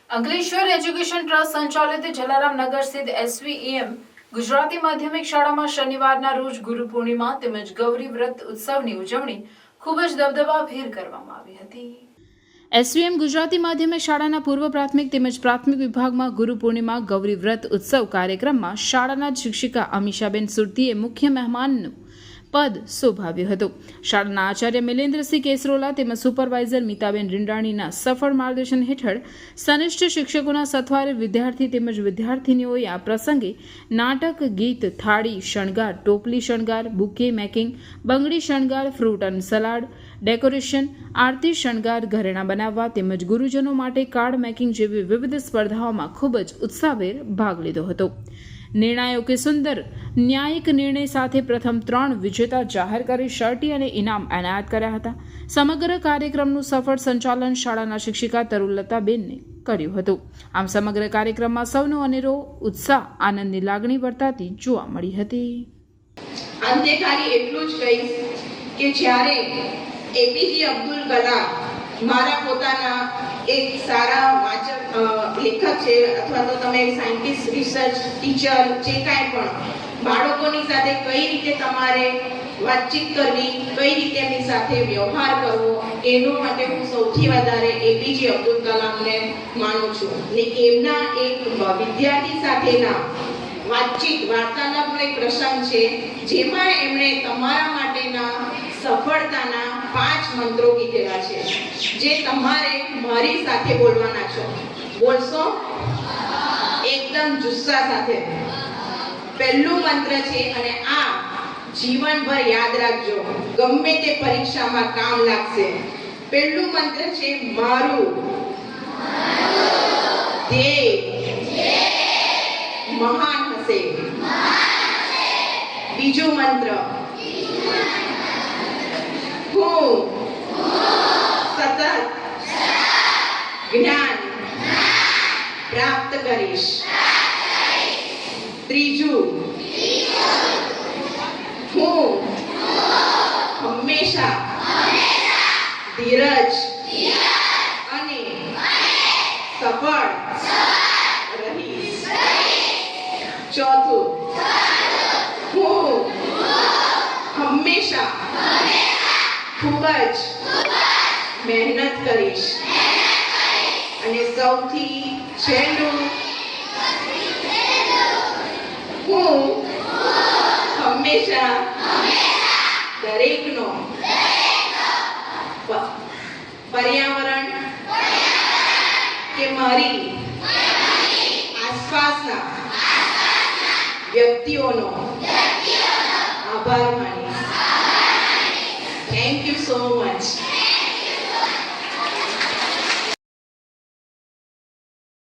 Ankleshwar education trust સંચાલિત જલારામ નગર સ્થિત SVM Gujarati માધ્યમિક શાળામાં શનિવારના રોજ ગુરુ પૂર્ણિમા તેમજ ગૌરી વ્રત ઉત્સવની ઉજવણી ખૂબ જ દબદબાભેર કરવામાં આવી હતી. એસવીએમ ગુજરાતી માધ્યમિક શાળાના પૂર્વ પ્રાથમિક તેમજ પ્રાથમિક વિભાગમાં ગુરુ પૂર્ણિમા ગૌરી વ્રત ઉત્સવ કાર્યક્રમમાં શાળાના શિક્ષિકા અમીષાબેન સુરતીએ મુખ્ય મહેમાનનું પદ શોભાવ્યું હતું. શાળાના આચાર્ય મિલેન્દ્રસિંહ કેસરોલા તેમજ સુપરવાઇઝર મીતાબેન રીંડાણીના સફળ માર્ગદર્શન હેઠળ સનિષ્ઠ શિક્ષકોના સથવારે વિદ્યાર્થી તેમજ વિદ્યાર્થીનીઓએ આ પ્રસંગે નાટક, ગીત, થાળી શણગાર, ટોપલી શણગાર, બુકે મેકિંગ, બંગડી શણગાર, ફ્રૂટ અને સલાડ, ડેકોરેશન, આરતી શણગાર, ઘરેણાં બનાવવા તેમજ ગુરુજનો માટે કાર્ડ મેકિંગ જેવી વિવિધ સ્પર્ધાઓમાં ખૂબ જ ઉત્સાહભેર ભાગ લીધો હતો. નિર્ણાયકે સુંદર ન્યાયિક નિર્ણય સાથે પ્રથમ 3 વિજેતા જાહેર કરી શર્ટી અને ઇનામ એનાયત કર્યા હતા. સમગ્ર કાર્યક્રમનું સફળ સંચાલન શાળાના શિક્ષિકા તરુલતાબેનને કર્યું હતું. આમ સમગ્ર કાર્યક્રમમાં સૌનો અનેરો ઉત્સાહ, આનંદની લાગણી વર્તાતી જોવા મળી હતી. અંતે ખાલી એટલું જ કહીશ કે જ્યારે એપીજે અબ્દુલ કલામ મારા પોતાના એક સારા વાચક લેખક છે, અથવા તો તમે સાયન્ટિસ્ટ, રિસર્ચ ટીચર, જે કાંઈ પણ બાળકોની સાથે કઈ રીતે તમારે વાતચીત કરવી, કઈ રીતે એમની સાથે વ્યવહાર કરવો, એનો માટે હું સૌથી વધારે એપીજે અબ્દુલ કલામને માનું છું. ને એમના એક વિદ્યાર્થી સાથેના વાતચીત વાર્તાલાપનો એક પ્રસંગ છે, જેમાં એમણે તમારા માટેના સફળતાના 5 મંત્રો કીધેલા છે, જે તમારે મારી સાથે બોલવાના છો. બોલશો? એકદમ જુસ્સા સાથે. પહેલું મંત્ર છે અને આ જીવનભર યાદ રાખજો, ગમે તે પરીક્ષામાં કામ લાગશે. પહેલું મંત્ર છે મારું ધ્યેય મહાન હશે. બીજું મંત્ર હું સતત જ્ઞાન પ્રાપ્ત કરીશ. ત્રીજું હું હંમેશા ધીરજ અને સફળ રહીશ. ચોથું હું હંમેશા ખૂબ જ મહેનત કરીશ. અને સૌથી છેલ્લું હું હંમેશા દરેકનો પર્યાવરણ કે મારી આસપાસના વ્યક્તિઓનો આભાર માનીશ. Thank you so much.